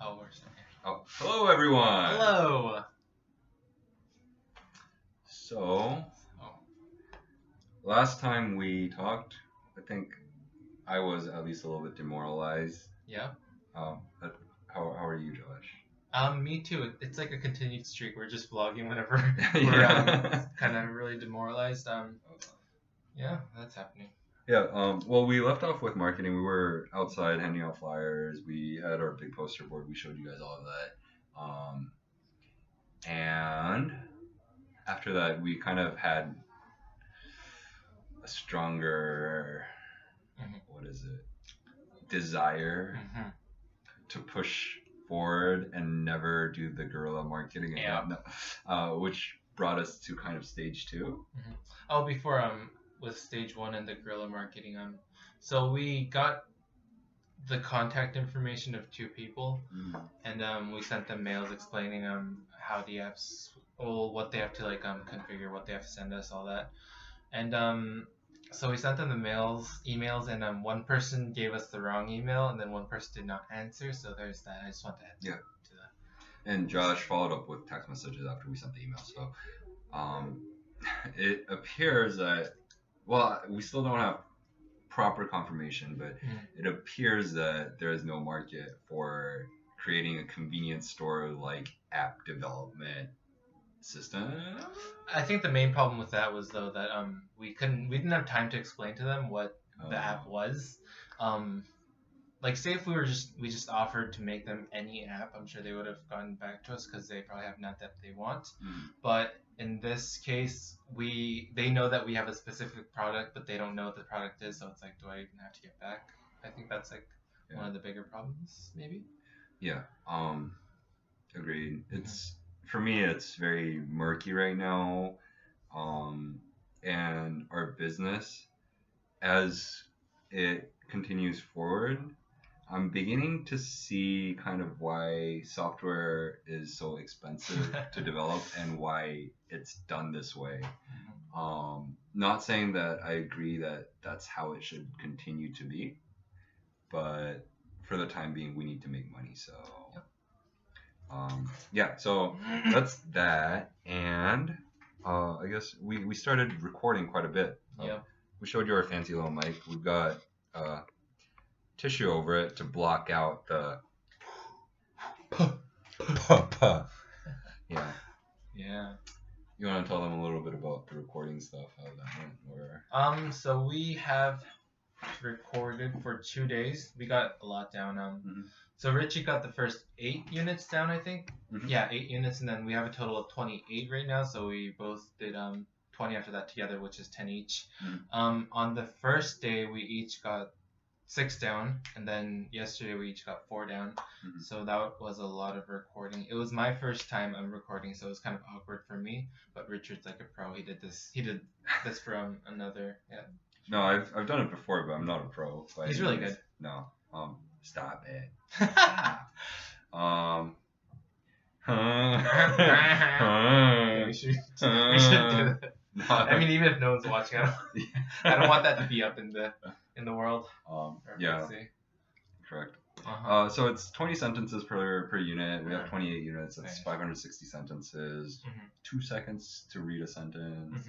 Oh, we're still here. Oh, hello everyone. Hello. So, last time we talked, I think I was at least a little bit demoralized. Yeah. How are you, Josh? Me too. It's like a continued streak. We're just vlogging whenever we're Yeah. kind of really demoralized. Yeah, that's happening. Yeah. Well, we left off with marketing. We were outside handing out flyers. We had our big poster board. We showed you guys all of that. And after that, we kind of had a stronger, what is it, desire to push forward and never do the guerrilla marketing again. Which brought us to kind of stage 2. Oh, before with stage 1 and the guerrilla marketing, so we got the contact information of 2 people, and we sent them mails explaining how the apps, what they have to configure, what they have to send us, all that, and so we sent them the emails, and one person gave us the wrong email, and then one person did not answer. So there's that. I just want to add to that. And Josh followed up with text messages after we sent the email. So it appears that, well, we still don't have proper confirmation, but it appears that there is no market for creating a convenience store like app development system. I think the main problem with that was though that we didn't have time to explain to them what the app was. Like say if we just offered to make them any app, I'm sure they would have gotten back to us because they probably have not that they want. But in this case, they know that we have a specific product, but they don't know what the product is. So it's like, do I even have to get back? I think that's like one of the bigger problems, maybe. Yeah. Agreed. It's, for me, it's very murky right now. And our business, as it continues forward, I'm beginning to see kind of why software is so expensive to develop and why it's done this way. Not saying that I agree that that's how it should continue to be, but for the time being, we need to make money. So, so that's that. And I guess we started recording quite a bit. We showed you our fancy little mic. We've got tissue over it to block out the yeah. You want to tell them a little bit about the recording stuff, how that went? So we have recorded for 2 days. We got a lot down. So Richie got the first 8 units down, I think. Yeah, 8 units, and then we have a total of 28 right now. So we both did 20 after that together, which is 10 each. On the first day, we each got 6 down, and then yesterday we each got 4 down. So that was a lot of recording. It was my first time I'm recording, so it was kind of awkward for me. But Richard's like a pro. He did this for another. Yeah. No, I've done it before, but I'm not a pro. He's really good. No. Stop it. We should do that. No. I mean, even if no one's watching, I don't want that to be up in the world. Yeah. Correct. So it's 20 sentences per unit. We have 28 units. That's 560 sentences. 2 seconds to read a sentence.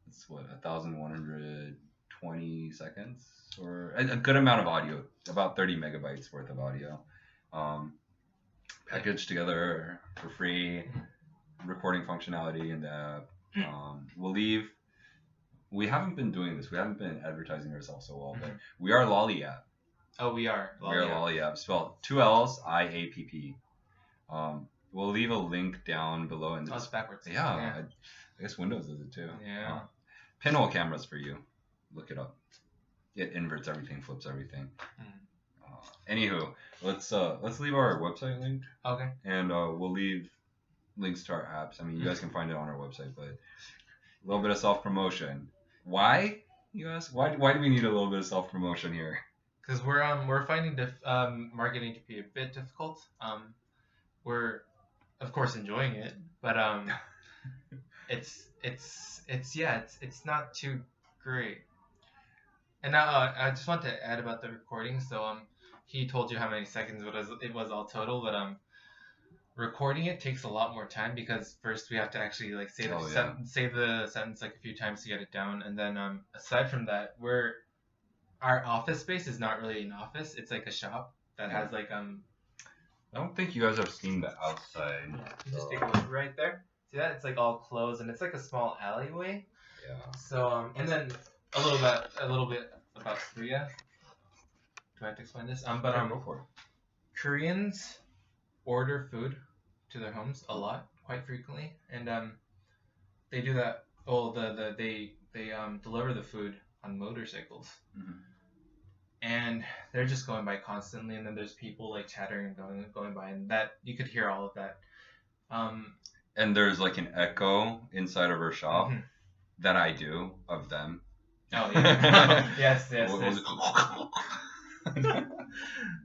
It's what, 1,120 seconds, or a good amount of audio, about 30 megabytes worth of audio, packaged together for free. Recording functionality in the app. We haven't been doing this. We haven't been advertising ourselves so well, but we are Lolly App. Oh, we are. We are Lolly App, spelled 2 L's IAPP. We'll leave a link down below in the. Oh, it's backwards. Yeah. I guess Windows does it too. Yeah. Pinhole cameras for you. Look it up. It inverts everything, flips everything. Anywho, let's leave our website linked. Okay. And we'll leave links to our apps. I mean, you guys can find it on our website, but a little bit of self-promotion. Why, you ask? Why do we need a little bit of self-promotion here? Because we're finding marketing to be a bit difficult. We're of course enjoying it, but it's not too great. And now I just want to add about the recording. So he told you how many seconds it was all total, but recording it takes a lot more time because first we have to actually like say the sentence like a few times to get it down, and then aside from that, our office space is not really an office. It's like a shop that has like I don't think you guys have seen the outside. Yeah, you just take a look right there. See that? It's like all closed and it's like a small alleyway. Yeah. So and then a little bit about Korea. Do I have to explain this? Go for it. Koreans order food to their homes a lot, quite frequently, and they do that. Well, they deliver the food on motorcycles, and they're just going by constantly, and then there's people like chattering and going by, and that you could hear all of that. And there's like an echo inside of our shop that I do of them. Oh yeah. yes.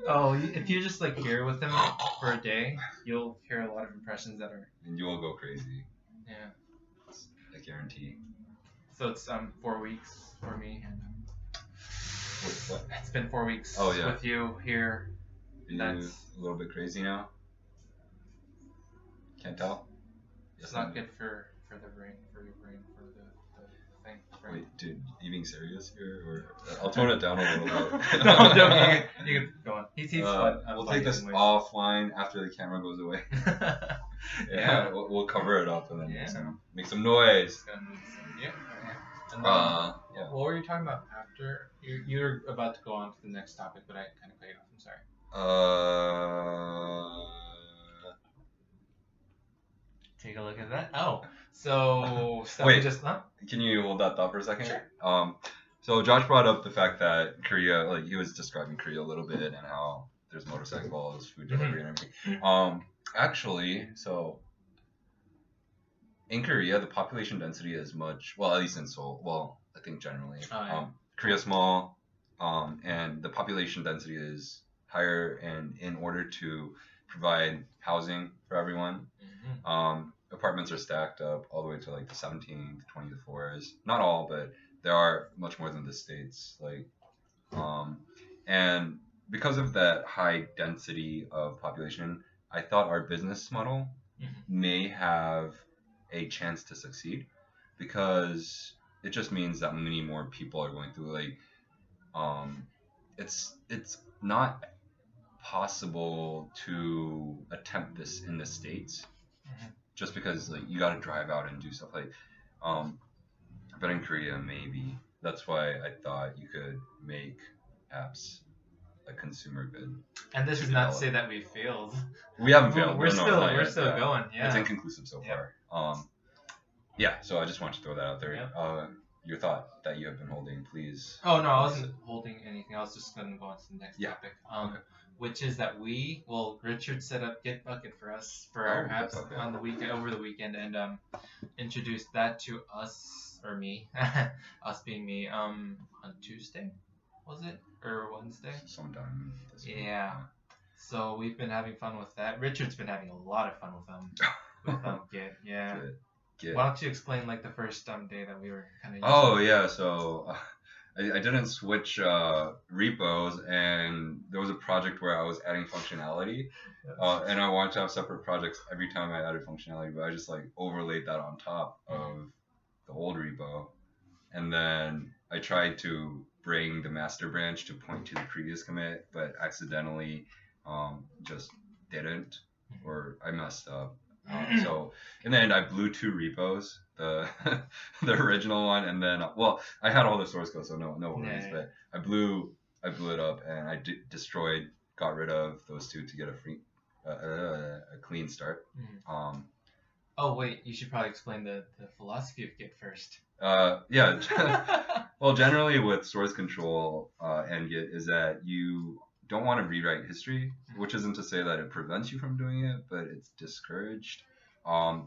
Oh, if you just like hear with them for a day, you'll hear a lot of impressions that are. And you will go crazy. Yeah. I guarantee. So it's 4 weeks for me, and what? It's been 4 weeks. Oh yeah. With you here. That's a little bit crazy now. Can't tell. It's not good for the brain, for your brain, for the thing. Right? Wait, dude, you being serious here, or I'll tone it down a little bit. No, you can go on. He's we'll take this offline after the camera goes away. Yeah. We'll cover it up and then make some noise. Yeah. And yeah. What were you talking about after? You're about to go on to the next topic, but I kind of cut you off. I'm sorry. Take a look at that. Oh, so wait. Can you hold that thought for a second? Sure. So Josh brought up the fact that Korea, like he was describing Korea a little bit and how there's motorcycles, food delivery, and everything. Actually, so in Korea, the population density is much, well, at least in Seoul. Well, I think generally, Korea's small, and the population density is higher, and in order to provide housing for everyone, apartments are stacked up all the way to like the 17th, 20th floors. Not all, but there are much more than the States. Like, and because of that high density of population, I thought our business model may have a chance to succeed, because it just means that many more people are going through. Like, it's not possible to attempt this in the States, just because like you got to drive out and do stuff like, but in Korea maybe. That's why I thought you could make apps a consumer good. And this is not to say that we failed. We haven't failed. We're still going. Yeah. It's inconclusive so far. Yeah. So I just wanted to throw that out there. Yep. Your thought that you have been holding, please. Oh no, I wasn't holding anything. I was just going to go on to the next topic. Okay. Which is that Richard set up GetBucket for us for our apps on the weekend, over the weekend, and introduced that to us, or me, us being me, on Tuesday, was it, or Wednesday? Sometime this week. Yeah. So we've been having fun with that. Richard's been having a lot of fun with Git. Yeah. Git. Why don't you explain like the first day that we were kind of. Oh yeah, so. I didn't switch repos, and there was a project where I was adding functionality, and I wanted to have separate projects every time I added functionality, but I just like overlaid that on top of the old repo, and then I tried to bring the master branch to point to the previous commit, but accidentally just didn't, or I messed up. So in the end, I blew 2 repos, the original one, and then I had all the source code, so no worries. But I blew it up, and I got rid of those 2 to get a clean start. Oh wait, you should probably explain the philosophy of Git first. Yeah. Well, generally with source control and Git is that you don't want to rewrite history, which isn't to say that it prevents you from doing it, but it's discouraged,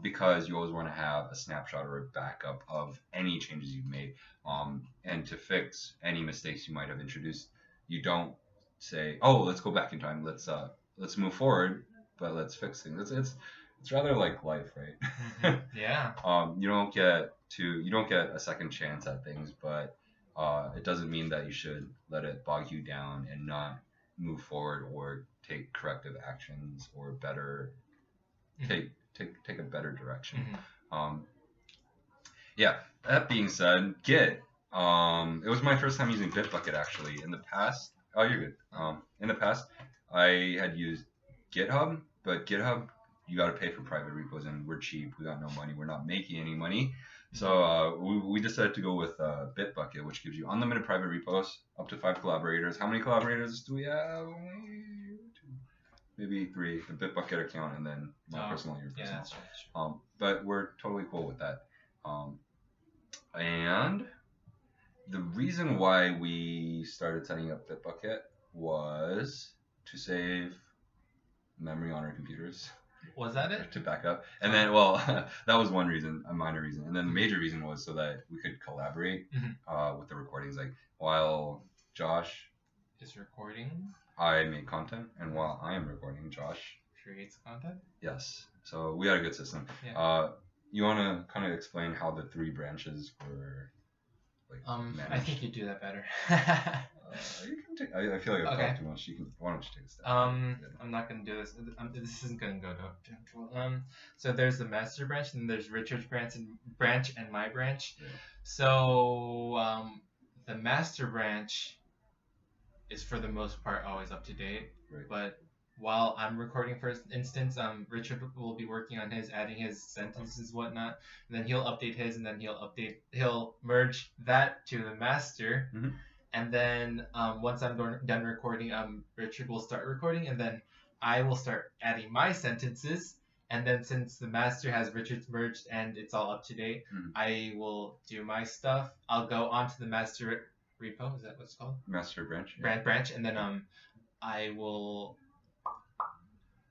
because you always want to have a snapshot or a backup of any changes you've made, and to fix any mistakes you might have introduced. You don't say, oh, let's go back in time, let's move forward, but let's fix things. It's rather like life, right? Yeah. You don't get a second chance at things, but it doesn't mean that you should let it bog you down and not move forward or take corrective actions or better take a better direction. Yeah, that being said, Git. It was my first time using Bitbucket actually. In the past, oh, you're good. In the past, I had used GitHub, but GitHub, you got to pay for private repos, and we're cheap. We got no money. We're not making any money. So we decided to go with Bitbucket, which gives you unlimited private repos, up to 5 collaborators. How many collaborators do we have? Maybe 3. The Bitbucket account, and then my personal, your personal. Yeah, that's right. But we're totally cool with that. And the reason why we started setting up Bitbucket was to save memory on our computers. Was that it? To back up. And then, well, that was one reason, a minor reason. And then the major reason was so that we could collaborate with the recordings. Like, while Josh is recording, I make content. And while I am recording, Josh creates content? Yes. So we had a good system. Yeah. You want to kind of explain how the 3 branches were managed? I think you do that better. You can take. I feel like I've talked too much. Why don't you take a step? I'm not gonna do this. This isn't gonna go to. So there's the master branch, and there's Richard's branch and my branch. Yeah. So the master branch is for the most part always up to date. Right. But while I'm recording, for instance, Richard will be working on adding his sentences, whatnot. And then he'll update his, and then he'll merge that to the master. Mm-hmm. And then once I'm done recording, Richard will start recording, and then I will start adding my sentences. And then since the master has Richard's merged and it's all up to date, I will do my stuff. I'll go onto the master repo. Is that what it's called? Master branch. Yeah. Branch, and then I will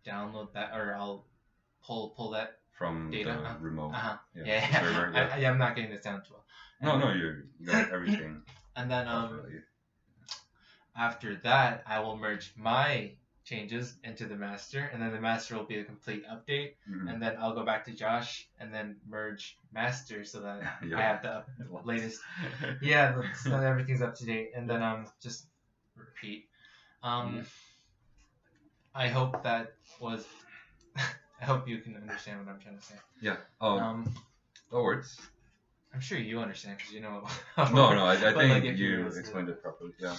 download that, or I'll pull that from data the remote. Yeah. Server, yeah. I'm not getting this down too well. No, you got everything. And then after that, I will merge my changes into the master, and then the master will be a complete update. And then I'll go back to Josh and then merge master so that I have the latest. Yeah, so that everything's up to date, and then just repeat. I hope that was. I hope you can understand what I'm trying to say. Yeah. That works. I'm sure you understand because you know. No, I think you explained it properly. Yeah.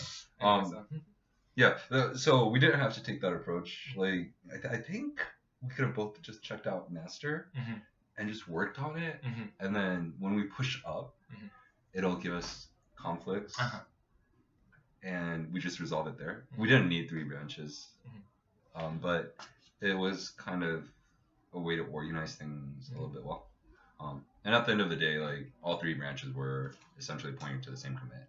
Yeah. So we didn't have to take that approach. Like, I think we could have both just checked out master and just worked on it, and then when we push up, it'll give us conflicts, and we just resolve it there. We didn't need 3 branches, but it was kind of a way to organize things a little bit well. And at the end of the day, like, all 3 branches were essentially pointing to the same commit.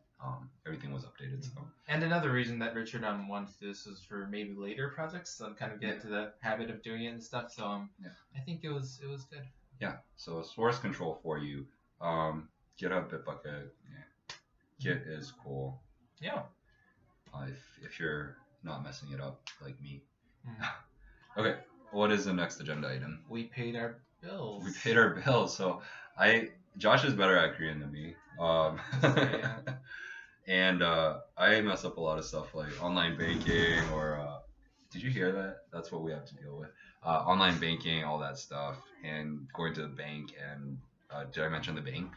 Everything was updated. So. And another reason that Richard wanted to do this was for maybe later projects, so kind of get into the habit of doing it and stuff. So I think it was good. Yeah. So source control for you. GitHub, Bitbucket. Yeah. Git is cool. Yeah. If you're not messing it up like me. Okay. What is the next agenda item? We paid our bills. So Josh is better at Korean than me. And I mess up a lot of stuff like online banking or did you hear that? That's what we have to deal with. Online banking, all that stuff, and going to the bank. And did I mention the bank?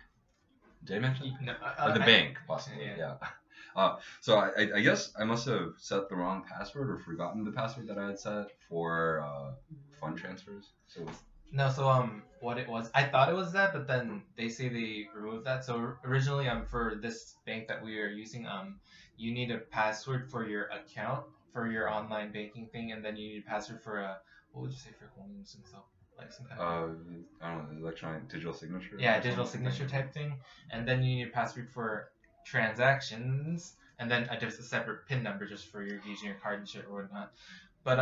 Did I mention the bank possibly? Yeah. So I guess I must have set the wrong password or forgotten the password that I had set for fund transfers. No, so what it was, I thought it was that, but then they say they removed that. So originally, for this bank that we are using, you need a password for your account for your online banking thing, and then you need a password for what would you say for holding himself, like some kind of I don't know, electronic digital signature. Yeah, digital signature type thing, and then you need a password for transactions, and then there's a separate PIN number just for your using your card and shit or whatnot. But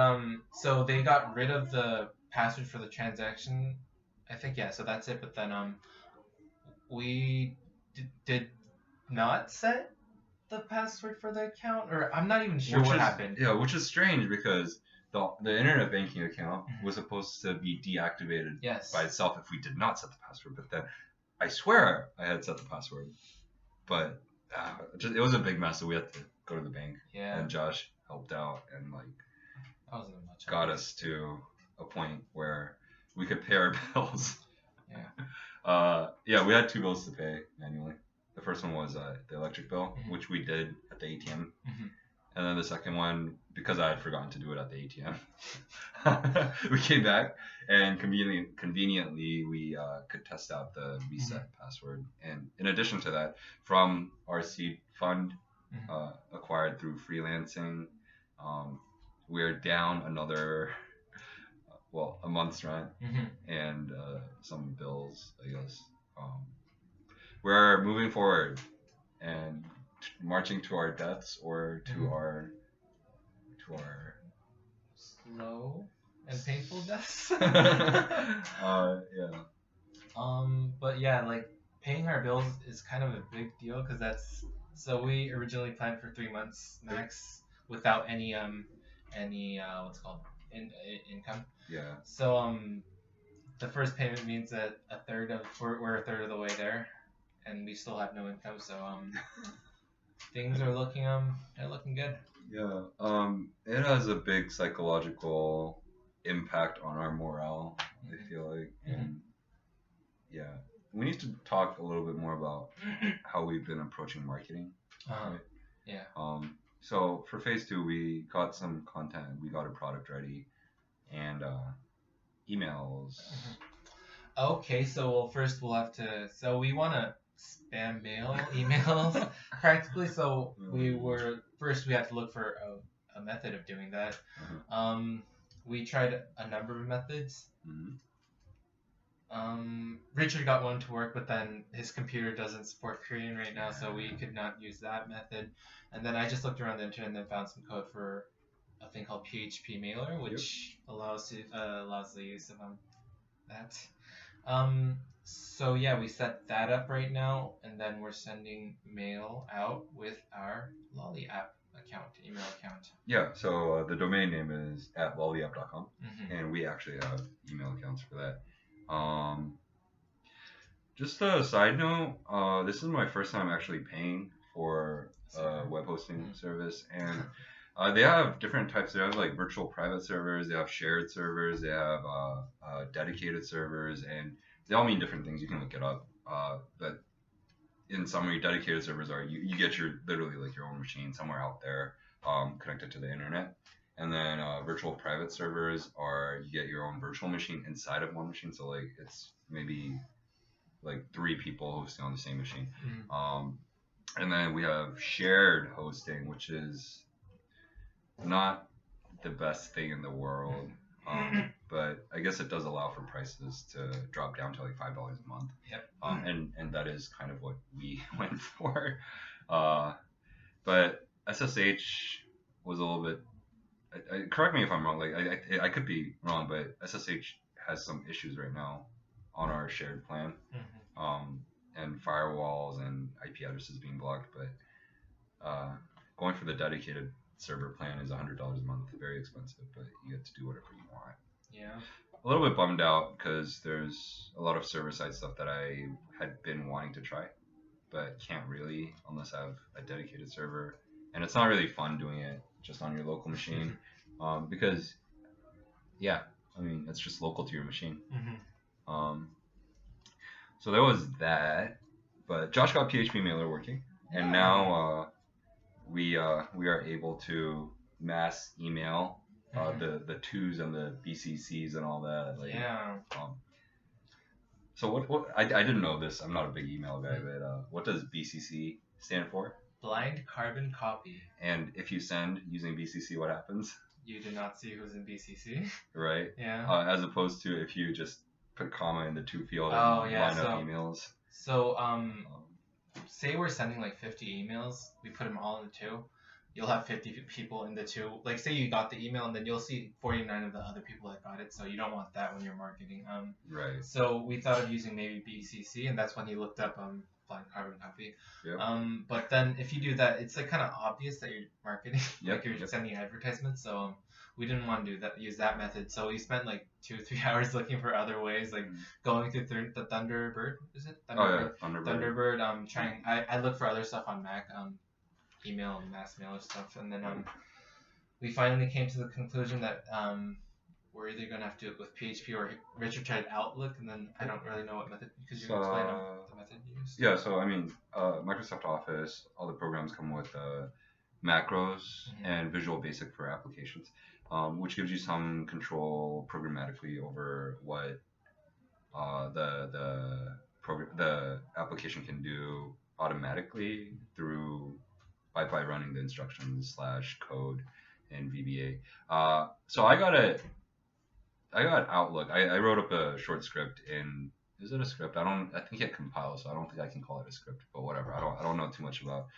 so they got rid of the password for the transaction, I think. Yeah, so that's it. But then we did not set the password for the account, or I'm not even sure what happened. Yeah, which is strange because the internet banking account was supposed to be deactivated by itself if we did not set the password. But then I swear I had set the password, but it was a big mess, so we had to go to the bank. Yeah. And Josh helped out and like That wasn't much. got us to a point where we could pay our bills. Yeah. We had 2 bills to pay manually. The first one was the electric bill, Mhm. which we did at the ATM. Mhm. And then the second one, because I had forgotten to do it at the ATM, we came back and conveniently we could test out the reset password. And in addition to that, from our seed fund acquired through freelancing, we're down another, a month's rent and some bills, I guess. We're moving forward and marching to our deaths or to our slow and painful deaths. Yeah. But yeah, like paying our bills is kind of a big deal because so we originally planned for 3 months max without any what's it called income. Yeah. So the first payment means that we're a third of the way there, and we still have no income. So things are looking they're looking good. Yeah. It has a big psychological impact on our morale. I feel like, and yeah, we need to talk a little bit more about how we've been approaching marketing. Right? Yeah. So for phase 2, we got some content, we got a product ready, and emails. Okay, so first we'll have to. So we want to spam mail emails practically. So we had to look for a method of doing that. We tried a number of methods. Richard got one to work, but then his computer doesn't support Korean right now, so we could not use that method. And then I just looked around the internet and then found some code for a thing called PHP Mailer, which allows the use of that. So yeah, we set that up right now, and then we're sending mail out with our Lolly app email account. Yeah, so the domain name is @lollyapp.com, and we actually have email accounts for that. Just a side note, this is my first time actually paying for a web hosting service, and they have different types. They have like virtual private servers, they have shared servers, they have dedicated servers, and they all mean different things. You can look it up. But in summary, dedicated servers are you get literally like your own machine somewhere out there connected to the internet. And then virtual private servers are you get your own virtual machine inside of one machine. So like it's maybe like 3 people hosting on the same machine. And then we have shared hosting, which is not the best thing in the world. But I guess it does allow for prices to drop down to like $5 a month. Yep. And that is kind of what we went for. But SSH was a little bit. Correct me if I'm wrong. Like I could be wrong, but SSH has some issues right now on our shared plan. And firewalls and IP addresses being blocked. But going for the dedicated server plan is $100 a month. Very expensive, but you get to do whatever you want. Yeah. A little bit bummed out because there's a lot of server-side stuff that I had been wanting to try, but can't really unless I have a dedicated server. And it's not really fun doing it just on your local machine because, yeah, I mean, it's just local to your machine. So there was that, but Josh got PHP Mailer working, and now we are able to mass email the twos and the BCCs and all that. Like, yeah. So what I didn't know this. I'm not a big email guy, but what does BCC stand for? Blind carbon copy. And if you send using BCC, what happens? You do not see who's in BCC. Right. Yeah. As opposed to if you just put comma in the to field and line up emails. So say we're sending like 50 emails, we put them all in the to. You'll have 50 people in the to. Like say you got the email and then you'll see 49 of the other people that got it. So you don't want that when you're marketing. Right. So we thought of using maybe BCC, and that's when he looked up blind carbon copy. Yep. But then if you do that, it's like kind of obvious that you're marketing, like you're Yep. sending advertisements. So we didn't want to use that method. So we spent like 2-3 hours looking for other ways, like going through the Thunderbird. Is it Thunderbird? Oh yeah, Thunderbird. Trying. I look for other stuff on Mac. Email and mass mailer stuff, and then we finally came to the conclusion that we're either gonna have to do it with PHP or Richard tried Outlook, and then I don't really know what method because you can explain the method you use. Yeah, so I mean, Microsoft Office, all the programs come with macros and Visual Basic for applications, which gives you some control programmatically over what the application can do automatically by running the instructions / code in VBA. So I got Outlook. I wrote up a short script in. Is it a script? I think it compiles, so I don't think I can call it a script. But whatever. I don't know too much about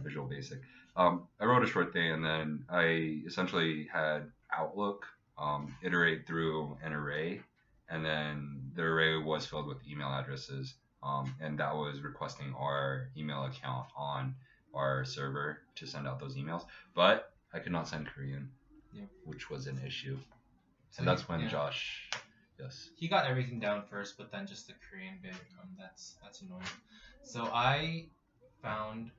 Visual Basic. I wrote a short thing, and then I essentially had Outlook iterate through an array, and then the array was filled with email addresses, and that was requesting our email account on our server to send out those emails. But I could not send Korean, which was an issue. So and that's when Josh, yes. He got everything down first, but then just the Korean bit, that's annoying. So I found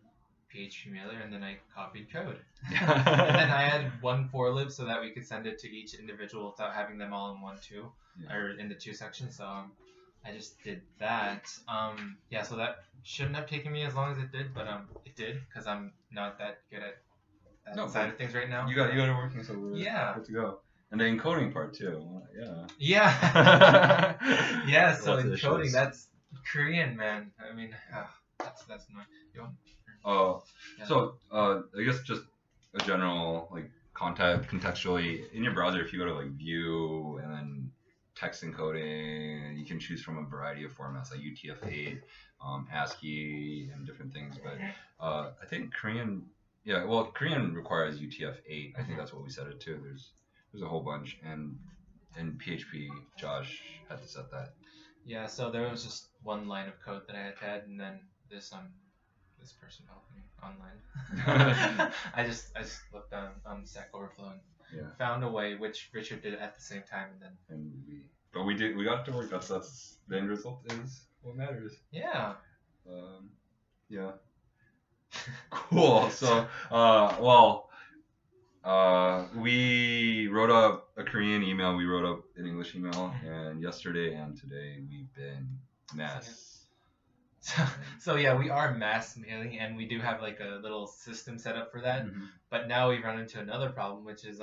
PHP mailer, and then I copied code. And then I had one for lib so that we could send it to each individual without having them all in one too, or in the two sections. So I just did that. So that shouldn't have taken me as long as it did, but it did because I'm not that good at that side of things right now. You got it working, so we're good to go. And the encoding part too. Yeah. So encoding, that's Korean, man. I mean, that's annoying. So I guess just a general contextually in your browser, if you go to view and then text encoding, you can choose from a variety of formats like UTF-8, ASCII, and different things. But I think Korean, Korean requires UTF-8. I think that's what we set it to. There's a whole bunch, and in PHP, Josh had to set that. Yeah, so there was just one line of code that I had to add, and then this person helped me online. I just looked on Stack Overflow and found a way, which Richard did at the same time, and we got it to work. That's the end result is what matters. Yeah. Cool. So we wrote up a Korean email, we wrote up an English email, and yesterday and today we've been mass. So we are mass mailing, and we do have a little system set up for that. Mm-hmm. But now we've run into another problem, which is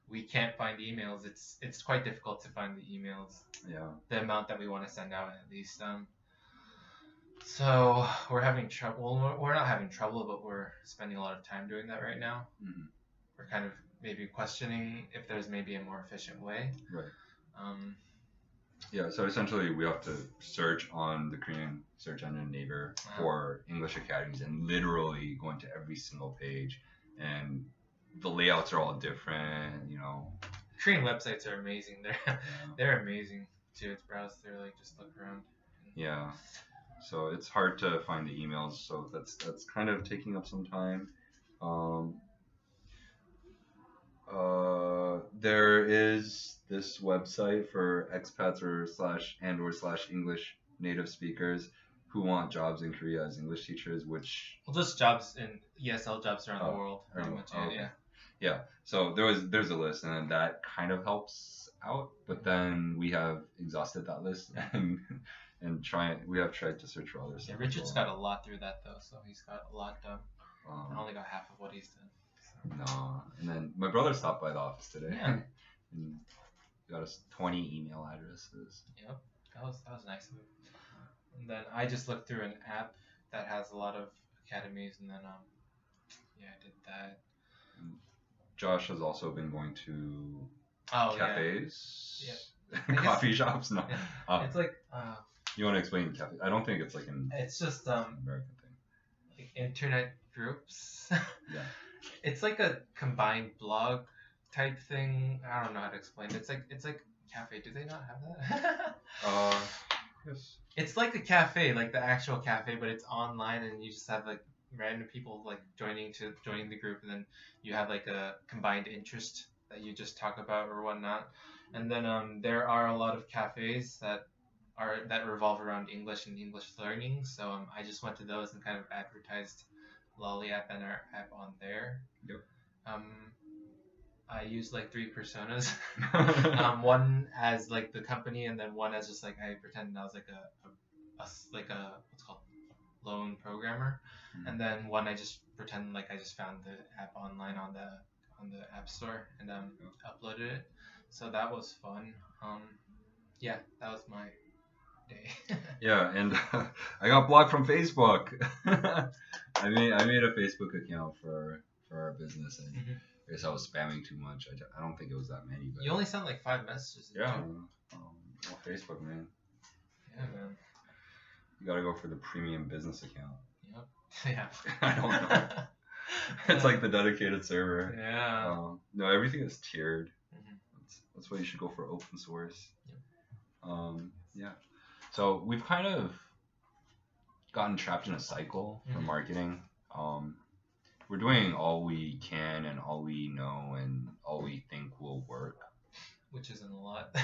we can't find emails. It's quite difficult to find the emails. Yeah. The amount that we want to send out at least. So we're having trouble. Well, we're not having trouble, but we're spending a lot of time doing that right now. Mm-hmm. We're kind of maybe questioning if there's maybe a more efficient way. Right. So essentially we have to search on the Korean search engine Naver for English academies and literally go into every single page, and the layouts are all different, Korean websites are amazing. They're amazing to browse through, just look around. Yeah. So it's hard to find the emails, so that's kind of taking up some time. There is this website for expats or English native speakers who want jobs in Korea as English teachers, which just jobs in ESL jobs around the world, pretty much. Okay. Yeah. So there's a list, and then that kind of helps out. But then we have exhausted that list and we have tried to search for other stuff. Yeah, Richard's got a lot through that though, so he's got a lot done. I only got half of what he's done. No, and then my brother stopped by the office today. Yeah. And got us 20 email addresses. Yep, that was nice of him. And then I just looked through an app that has a lot of academies, and then I did that. And Josh has also been going to cafes, coffee shops. No, it's you want to explain cafe? I don't think it's an. It's just American thing. Internet groups. Yeah. It's like a combined blog type thing. I don't know how to explain it. It's like cafe. Do they not have that? Yes. It's like a cafe, like the actual cafe, but it's online, and you just have random people joining the group, and then you have a combined interest that you just talk about or whatnot. And then there are a lot of cafes that revolve around English and English learning. So I just went to those and kind of advertised Lolly app and our app on there. Yep. I use like 3 personas. One as like the company, and then one as just like I pretended I was like a what's called lone programmer, and then one I just pretend like I just found the app online on the app store and uploaded it. So that was fun. Yeah, that was my day. Yeah, and I got blocked from Facebook. I made a Facebook account for our business, and I guess I was spamming too much. I don't think it was that many. But You only sent like 5 messages. yeah, well, Facebook, man. Yeah, man. You gotta go for the premium business account. Yep. Yeah. I don't know. It's like the dedicated server. Yeah. No, everything is tiered. That's why you should go for open source. Yep. Yeah. So we've kind of gotten trapped in a cycle for marketing. We're doing all we can and all we know and all we think will work. Which isn't a lot.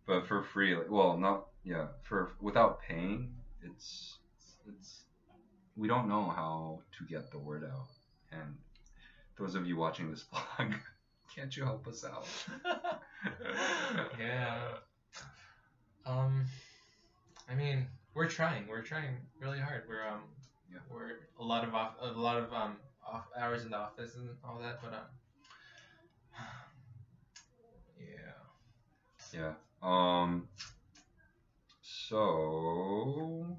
But for free, without paying, it's we don't know how to get the word out. And those of you watching this vlog, can't you help us out? Yeah. I mean, we're trying really hard. We're a lot of off hours in the office and all that, but yeah. So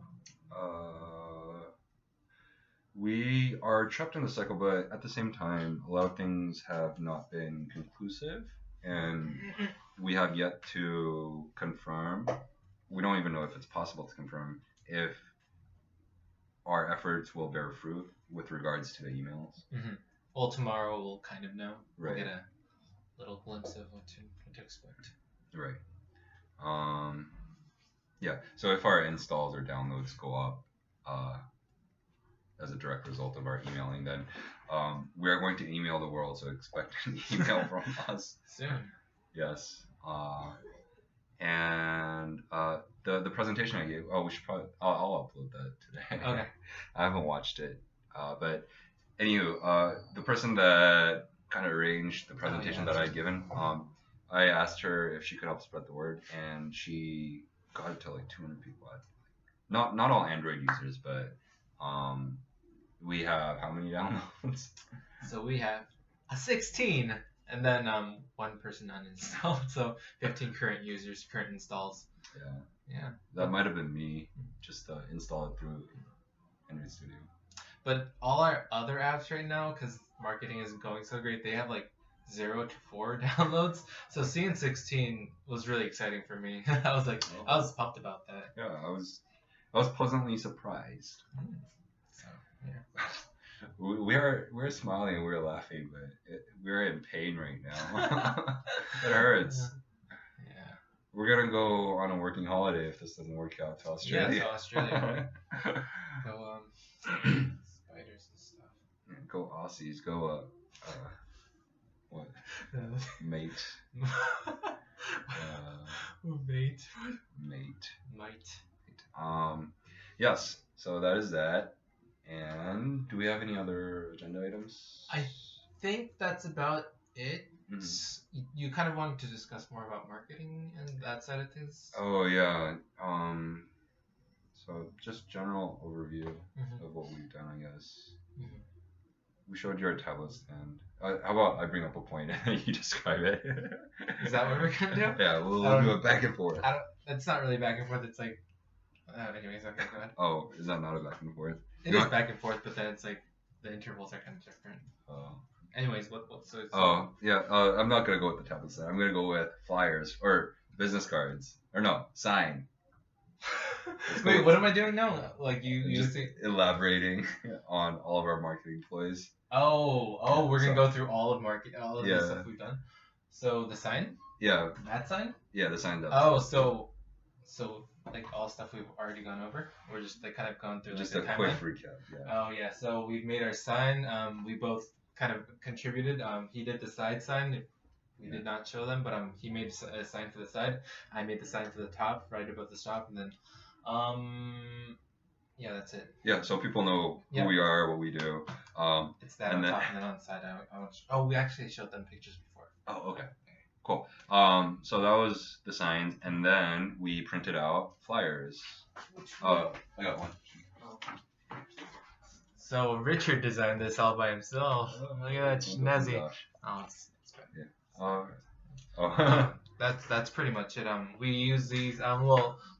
we are trapped in the cycle, but at the same time, a lot of things have not been conclusive, and we have yet to confirm. We don't even know if it's possible to confirm if our efforts will bear fruit with regards to the emails. Well, tomorrow we'll kind of know. Right. We'll get a little glimpse of what to expect. Right. Yeah. So if our installs or downloads go up, as a direct result of our emailing, then we are going to email the world. So expect an email from us soon. Yes. And the presentation I gave. Oh, we should probably. I'll upload that today. Okay. I haven't watched it, but anywho, the person that kind of arranged the presentation that I had given, I asked her if she could help spread the word, and she got it to like 200 people. Not all Android users, but we have how many downloads? So we have 16, and then one person uninstalled. So 15 current users, current installs. Yeah. That might have been me. Just install it through Android Studio. But all our other apps right now, because marketing isn't going so great, they have like 0 to 4 downloads. So seeing 16 was really exciting for me. I was pumped about that. Yeah, I was pleasantly surprised. So yeah. We're smiling and we're laughing, but we're in pain right now. It hurts. Yeah. We're gonna go on a working holiday if this doesn't work out to Australia. Yeah, to Australia. Go spiders and stuff. Yeah, go Aussies. Go what? Mate. Mate. Yes. So that is that. And do we have any other agenda items? I think that's about it. You kind of wanted to discuss more about marketing and that side of things. Oh yeah. So just general overview of what we've done, I guess. We showed you our tablet stand. How about I bring up a point and you describe it? Is that what we're gonna do? Yeah, we'll do it back and forth. It's not really back and forth. It's like, anyways, okay, go ahead. Oh, is that not a back and forth? It is back and forth, but then it's like the intervals are kind of different. Oh. Anyways, I'm not gonna go with the tablet stand. I'm gonna go with flyers or business cards or no sign. Wait, what am I doing now? Like you just elaborating on all of our marketing employees. Oh, we're gonna go through all of the stuff we've done. So the sign? Yeah. That sign? Yeah, the sign. So like all stuff we've already gone over. We're just like kind of going through just like a quick recap. Yeah. Oh yeah. So we've made our sign. We both kind of contributed. He did the side sign. We did not show them, but he made a sign for the side. I made the sign for the top, right above the shop, and then Yeah, that's it. Yeah, so people know who we are, what we do. It's that on top and then on the side. We actually showed them pictures before. Oh, okay. Cool. So that was the signs, and then we printed out flyers. I got one. So Richard designed this all by himself. Look at that snazzy. Oh, it's good. Yeah. That's pretty much it. We use these.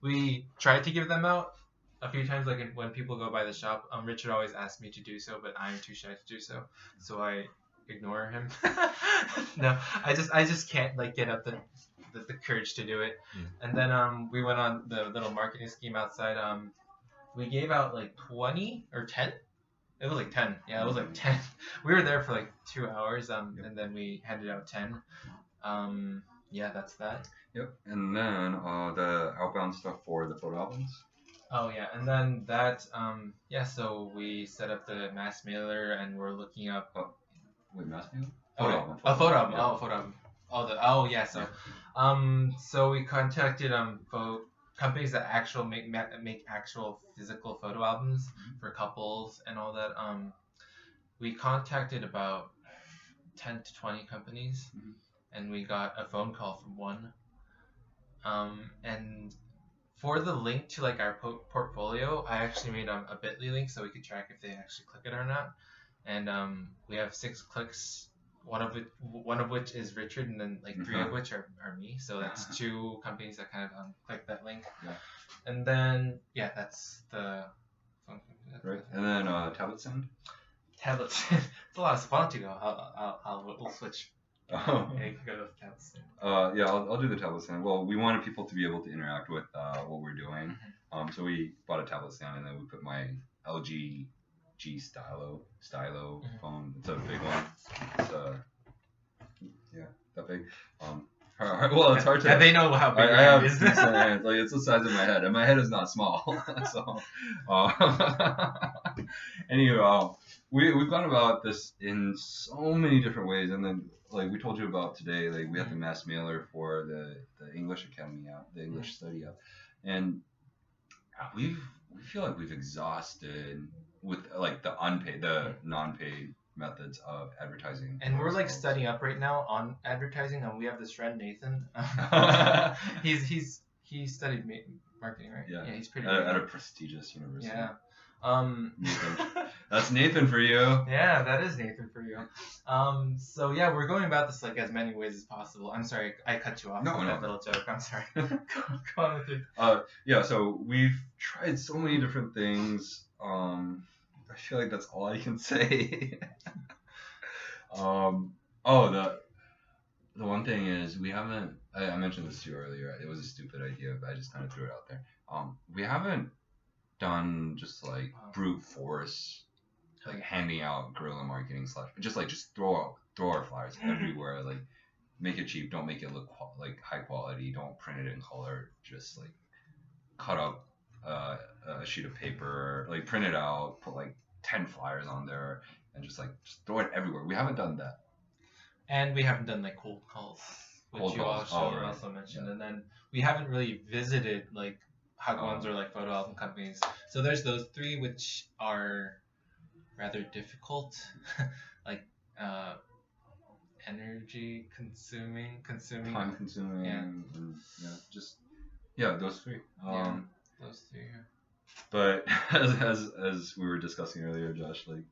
We tried to give them out a few times, like when people go by the shop. Richard always asks me to do so, but I'm too shy to do so, so I ignore him. No, I just can't like get up the courage to do it. And then we went on the little marketing scheme outside. We gave out like 20 or 10. It was like 10. Yeah, it was like 10. We were there for like 2 hours. And then we handed out 10. Yeah, that's that. Yep. And then the outbound stuff for the photo albums. Oh yeah, and then that so we set up the mass mailer and we're looking up. Wait, mass mailer? Photo album. Photo album. Yeah. Oh, photo album. So we contacted companies that make actual physical photo albums for couples and all that. We contacted about 10 to 20 companies, and we got a phone call from one. And for the link to like our portfolio, I actually made a Bitly link so we could track if they actually click it or not. And we have 6 clicks, one of which is Richard, and then like 3 of which are me. So that's 2 companies that kind of click that link. Yeah. And then that's the phone. Right. And then tablet send. Tablet send. It's a lot of spot to go. We'll switch. Oh. Yeah, you can go with tablet send. I'll do the tablet stand. Well, we wanted people to be able to interact with what we're doing. So we bought a tablet stand, and then we put my LG G stylo phone. It's a big one. It's that big. Well, it's hard to. And they know how big I have it is. decent hands. Like it's the size of my head, and my head is not small. So, anyway, we've gone about this in so many different ways, and then like we told you about today, like we have the mass mailer for the English Academy app, the English Study app, and we feel like we've exhausted with like the non-paid methods of advertising. And we're like studying up right now on advertising, and we have this friend Nathan. He studied marketing, right? Yeah, he's pretty at a prestigious university. Yeah. Nathan. That's Nathan for you. Yeah, that is Nathan for you. So yeah, we're going about this like as many ways as possible. I'm sorry, I cut you off with that little joke. I'm sorry. Go on with it. Yeah, so we've tried so many different things. I feel like that's all I can say. The one thing is we haven't. I mentioned this to you earlier. It was a stupid idea, but I just kind of threw it out there. We haven't done just like brute force, like handing out guerrilla marketing / just throw our flyers everywhere. Like make it cheap. Don't make it look like high quality. Don't print it in color. Just like cut up a sheet of paper, like print it out, put like 10 flyers on there, and just throw it everywhere. We haven't done that. And we haven't done like cold calls, which you also mentioned. Yeah. And then we haven't really visited like Hagwons or like photo album companies. So there's those 3 which are rather difficult, like energy consuming, time consuming, those 3. Those 3. Yeah. But as we were discussing earlier, Josh, like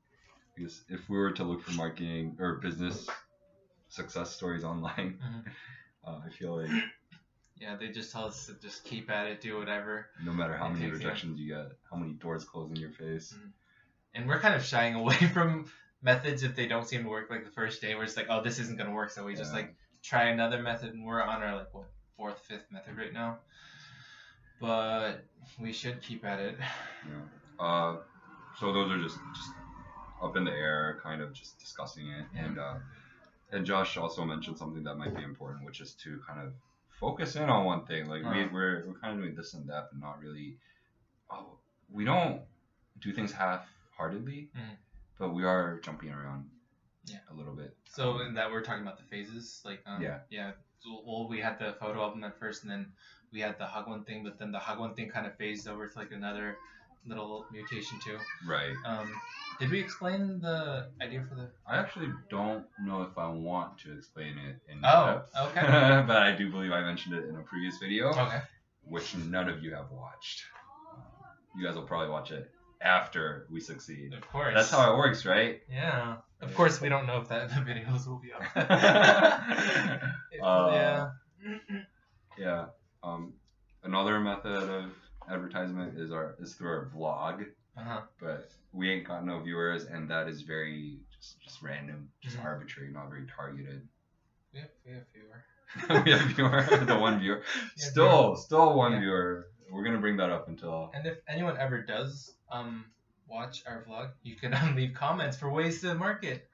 I guess if we were to look for marketing or business success stories online, I feel like they just tell us to just keep at it, do whatever. No matter how many rejections you get, how many doors close in your face. And we're kind of shying away from methods if they don't seem to work like the first day. We're just like, oh, this isn't gonna work, so we just like try another method, and we're on our like 4th, 5th method right now. But we should keep at it. Yeah. So those are just up in the air, kind of just discussing it. And Josh also mentioned something that might be important, which is to kind of focus in on one thing. Like we're kind of doing this and that, but not really. We don't do things half-heartedly, but we are jumping around a little bit. So in that we're talking about the phases, like So, we had the photo album at first, and then we had the Hagwon thing, but then the Hagwon thing kind of phased over to like another little mutation too. Right. Did we explain the idea for the? I actually don't know if I want to explain it in depth. Okay. But I do believe I mentioned it in a previous video. Okay. Which none of you have watched. You guys will probably watch it after we succeed. Of course. That's how it works, right? Yeah. Of course, we don't know if that the videos will be up. Yeah. Yeah. Another method of advertisement is through our vlog. But we ain't got no viewers, and that is very just random, just arbitrary, not very targeted. We have viewer. We have viewer, the one viewer. Still one viewer. We're gonna bring that up until. And if anyone ever does watch our vlog, you can leave comments for ways to market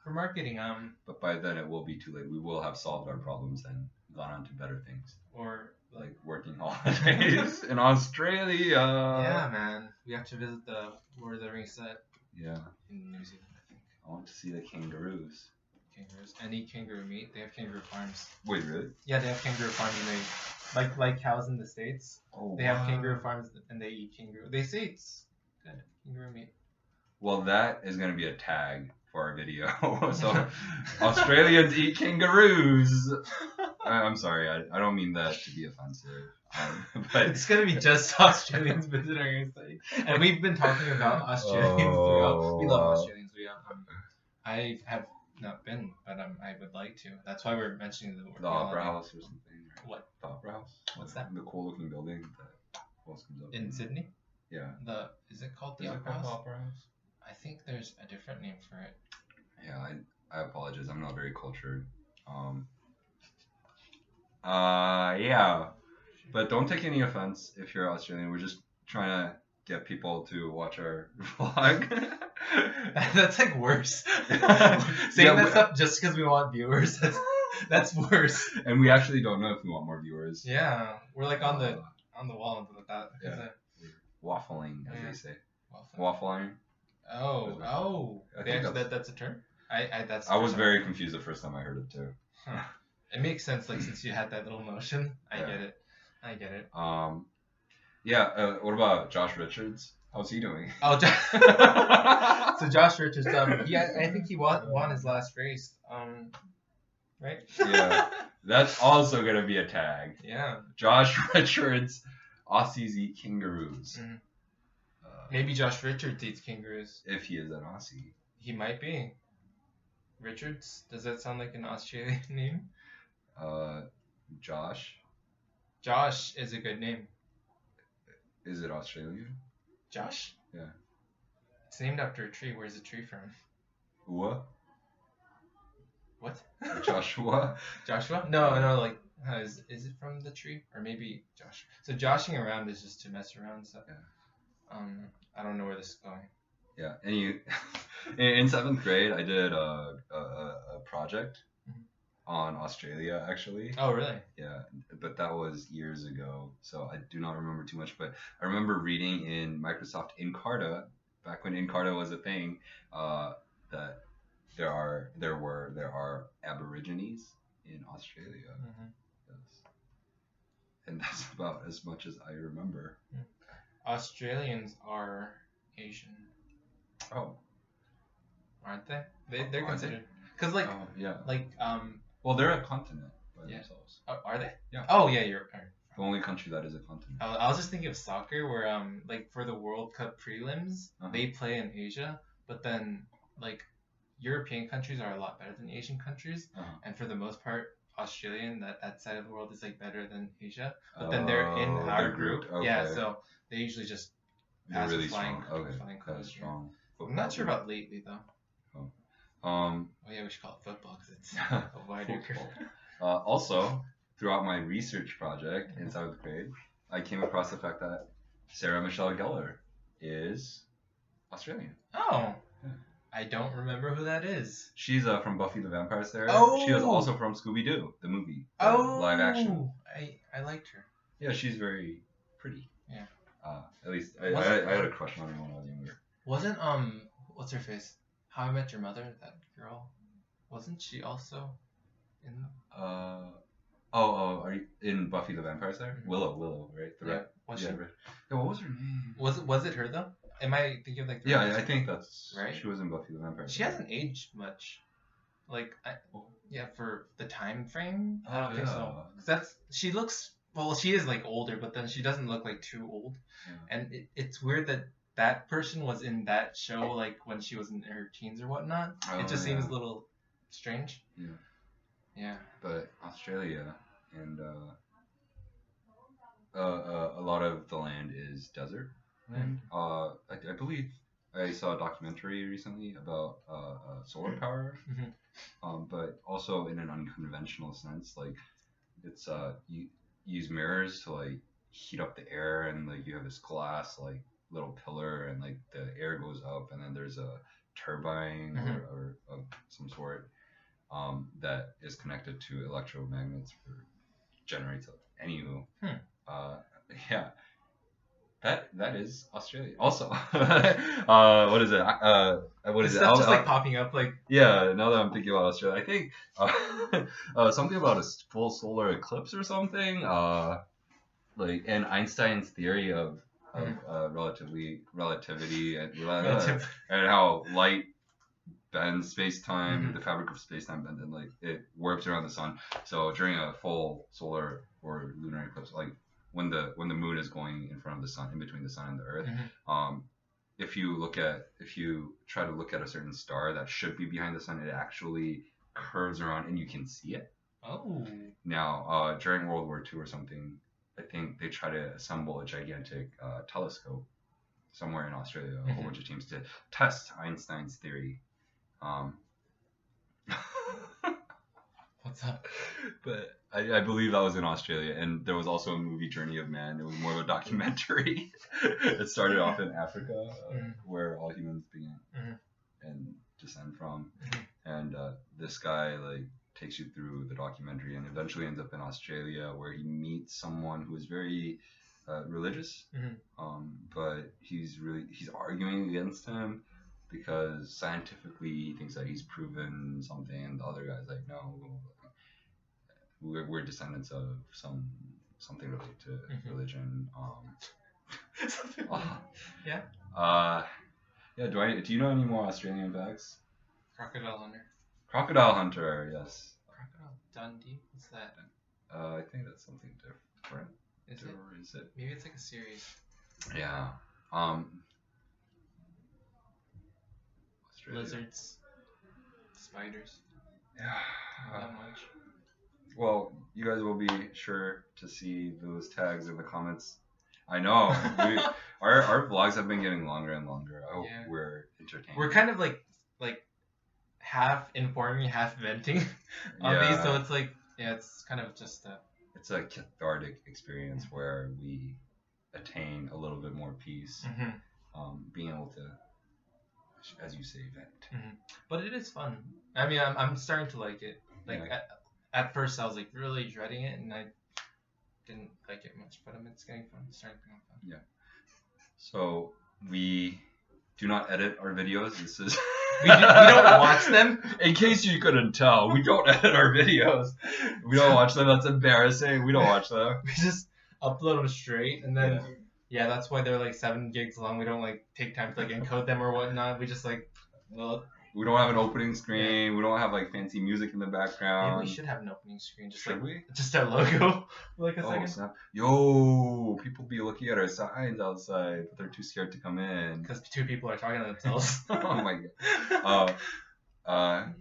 for marketing. But by then it will be too late. We will have solved our problems and gone on to better things. Or like working holidays in Australia. Yeah, man. We have to visit the Lord of the Rings set. Yeah. In New Zealand, I think. I want to see the kangaroos. Kangaroos. And eat kangaroo meat. They have kangaroo farms. Wait, really? Yeah, they have kangaroo farms and they like cows in the States. Oh, they have kangaroo farms and they eat kangaroo. They say it's good. Kangaroo meat. Well, that is going to be a tag for our video. So, Australians eat kangaroos. I'm sorry, I don't mean that to be offensive. But it's going to be just Australians visiting our site. And we've been talking about Australians throughout. We love Australians. I have not been, but I would like to. That's why we're mentioning the Opera House or something. Right? What? The Opera House? What's that? The cool looking building that comes up. In Sydney? Yeah. Is it called the Opera House? I think there's a different name for it. Yeah, I apologize. I'm not very cultured. Yeah. But don't take any offense if you're Australian. We're just trying to get people to watch our vlog. That's like worse. Saying that stuff just because we want viewers. That's worse. And we actually don't know if we want more viewers. Yeah, we're like on the wall with that. Yeah. Waffling, as they say. Waffling. Waffling. Oh. That's a term. I was very confused the first time I heard it too. Huh. It makes sense, like since you had that little motion. I get it. Yeah. What about Josh Richards? How's he doing? Oh, so Josh Richards. I think he won his last race. Right? Yeah. That's also gonna be a tag. Yeah. Josh Richards, Aussies eat kangaroos. Mm-hmm. Maybe Josh Richards eats kangaroos. If he is an Aussie. He might be. Richards? Does that sound like an Australian name? Josh. Josh is a good name. Is it Australian? Josh? Yeah. It's named after a tree. Where's the tree from? What? Joshua? Joshua? No, like, is it from the tree? Or maybe Josh. So joshing around is just to mess around. So, yeah. I don't know where this is going. Yeah. In 7th grade, I did a project on Australia, actually. Oh, really? Yeah, but that was years ago, so I do not remember too much. But I remember reading in Microsoft Encarta, back when Encarta was a thing, that there are Aborigines in Australia. Mm-hmm. Yes. And that's about as much as I remember. Australians are Asian. Oh. Aren't they? They're considered. Because well, they're a continent by themselves. Oh, are they? Yeah. Oh, yeah, you're right. The only country that is a continent. I was just thinking of soccer, where like for the World Cup prelims, they play in Asia, but then like European countries are a lot better than Asian countries, and for the most part, Australian that side of the world is like better than Asia. But then they're in our group. Okay. Yeah, so they usually just they're really flying, strong. Okay, flying that's strong. I'm not sure about lately though. Oh yeah, we should call it football because it's a wider group. Also, throughout my research project in 7th grade, I came across the fact that Sarah Michelle Gellar is Australian. Oh. Yeah. I don't remember who that is. She's from Buffy the Vampire Slayer. Oh. She was also from Scooby-Doo, the movie. Live action. I liked her. Yeah, she's very pretty. Yeah. At least I had a crush on her when I was younger. Wasn't what's her face? How I Met Your Mother, that girl, wasn't she also in? Are you in Buffy the Vampire Slayer? Mm-hmm. Willow, right? Was yeah, she? right. Yeah, what was her name? Was it her though? Am I thinking of like? Yeah, I think that's right. She was in Buffy the Vampire. She hasn't aged much. Like, yeah, for the time frame, I don't think so. 'Cause she looks. Well, she is like older, but then she doesn't look like too old. Yeah. And it's weird that person was in that show like when she was in her teens or whatnot. It just seems a little strange. Yeah. Yeah. But Australia and a lot of the land is desert land. I believe I saw a documentary recently about solar power, but also in an unconventional sense. Like it's you use mirrors to like heat up the air, and like you have this glass like little pillar, and like the air goes up, and then there's a turbine or of some sort that is connected to electromagnets for generates. Anywho, yeah. That is Australia. Also, what is it? What is it? Stuff just like popping up, like. Yeah, now that I'm thinking about Australia, I think something about a full solar eclipse or something. Like and Einstein's theory of relativity and how light bends space-time, the fabric of space-time bends, and like it warps around the sun. So during a full solar or lunar eclipse, like when the moon is going in front of the sun, in between the sun and the earth, if you try to look at a certain star that should be behind the sun, it actually curves around and you can see it. Oh. Now, during World War II or something, I think they try to assemble a gigantic telescope somewhere in Australia, a whole bunch of teams to test Einstein's theory. What's up? But I believe that was in Australia, and there was also a movie, Journey of Man. It was more of a documentary. It started off in Africa, where all humans begin and descend from, and this guy like takes you through the documentary, and eventually ends up in Australia, where he meets someone who is very religious, but he's arguing against him because scientifically he thinks that he's proven something, and the other guy's like, no, we're descendants of something related to religion. Yeah. Yeah. Do you know any more Australian facts? Crocodile Hunter. Crocodile Hunter, yes. Crocodile Dundee. What's that? I think that's something different. Is it? Maybe it's like a series. Yeah. Lizards. Spiders. Yeah. Not that much. Well, you guys will be sure to see those tags in the comments. I know. Our vlogs have been getting longer and longer. I hope we're entertaining. We're kind of like half informing, half venting on these, so it's like it's kind of just it's a cathartic experience where we attain a little bit more peace, being able to, as you say, vent. But it is fun. I mean, I'm starting to like it. Like at first, I was like really dreading it, and I didn't like it much. But it's getting fun. It's starting to become fun. Yeah. So we do not edit our videos. This is we don't watch them. In case you couldn't tell, we don't edit our videos. We don't watch them. That's embarrassing. We don't watch them. We just upload them straight, and then that's why they're like 7 gigs long. We don't like take time to like encode them or whatnot. We just like we don't have an opening screen. We don't have like fancy music in the background. Maybe we should have an opening screen. Should we? Just our logo for like a second. Snap. Yo, people be looking at our signs outside, but they're too scared to come in. Because 2 people are talking to themselves. Oh my god. I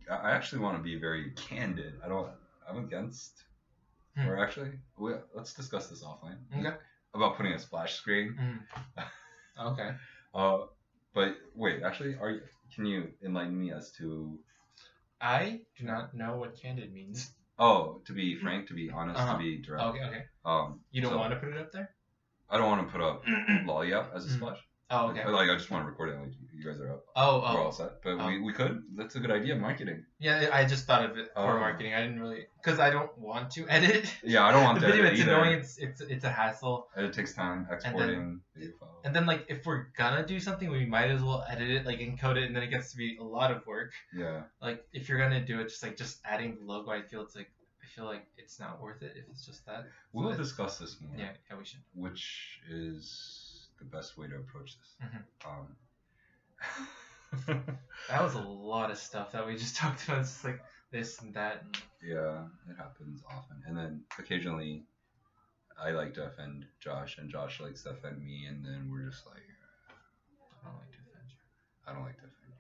actually want to be very candid. I'm against. Or actually, let's discuss this offline. Okay. About putting a splash screen. Okay. But wait, actually, can you enlighten me as to? I do not know what candid means. Oh, to be frank, to be honest, to be direct. Okay. You don't want to put it up there? I don't want to put up Lollipop as a splash. Oh, okay. Like I just want to record it. Like you guys are up. We're all set. But we could. That's a good idea. Marketing. Yeah, I just thought of it for marketing. I didn't really because I don't want to edit. Yeah, I don't want the to video. edit It's either. annoying. It's a hassle. It takes time exporting video files. And then like if we're gonna do something, we might as well edit it, like encode it, and then it gets to be a lot of work. Yeah. Like if you're gonna do it, just adding the logo, I feel feel like it's not worth it if it's just that. We'll discuss this more. Yeah, we should. Which is the best way to approach this? That was a lot of stuff that we just talked about. It's just like this and that. Yeah, it happens often. And then occasionally I like to offend Josh and Josh likes to offend me, and then we're just like, I don't like to offend you. I don't like to offend you.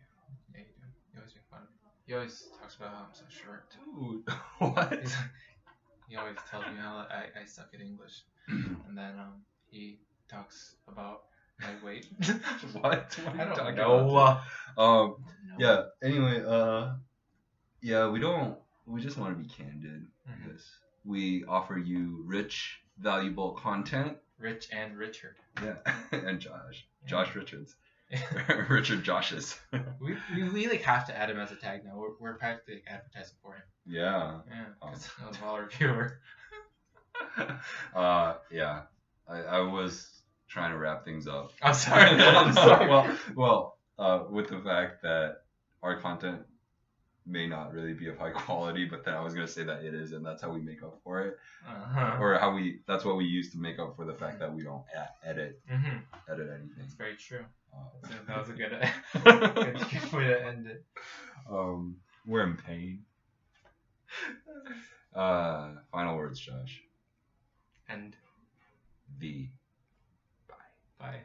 Yeah, you do. You always make fun of me. He always talks about how I'm so short. Dude, what? He always tells me how I suck at English. And then he talks about my weight. What? I don't know. No. Yeah, anyway, yeah, we just want to be candid. I guess. We offer you rich, valuable content. Rich and Richard. Yeah, and Josh Richards. Richard Joshes. we like have to add him as a tag now. We're practically advertising for him. Yeah. Yeah. Because I was a reviewer. Yeah. I was trying to wrap things up. I'm sorry. I'm sorry. Well, with the fact that our content may not really be of high quality, but then I was gonna say that it is, and that's how we make up for it, or that's what we use to make up for the fact that we don't edit anything. That's very true. That was a good way to end it. We're in pain. Final words, Josh. And Bye. Bye.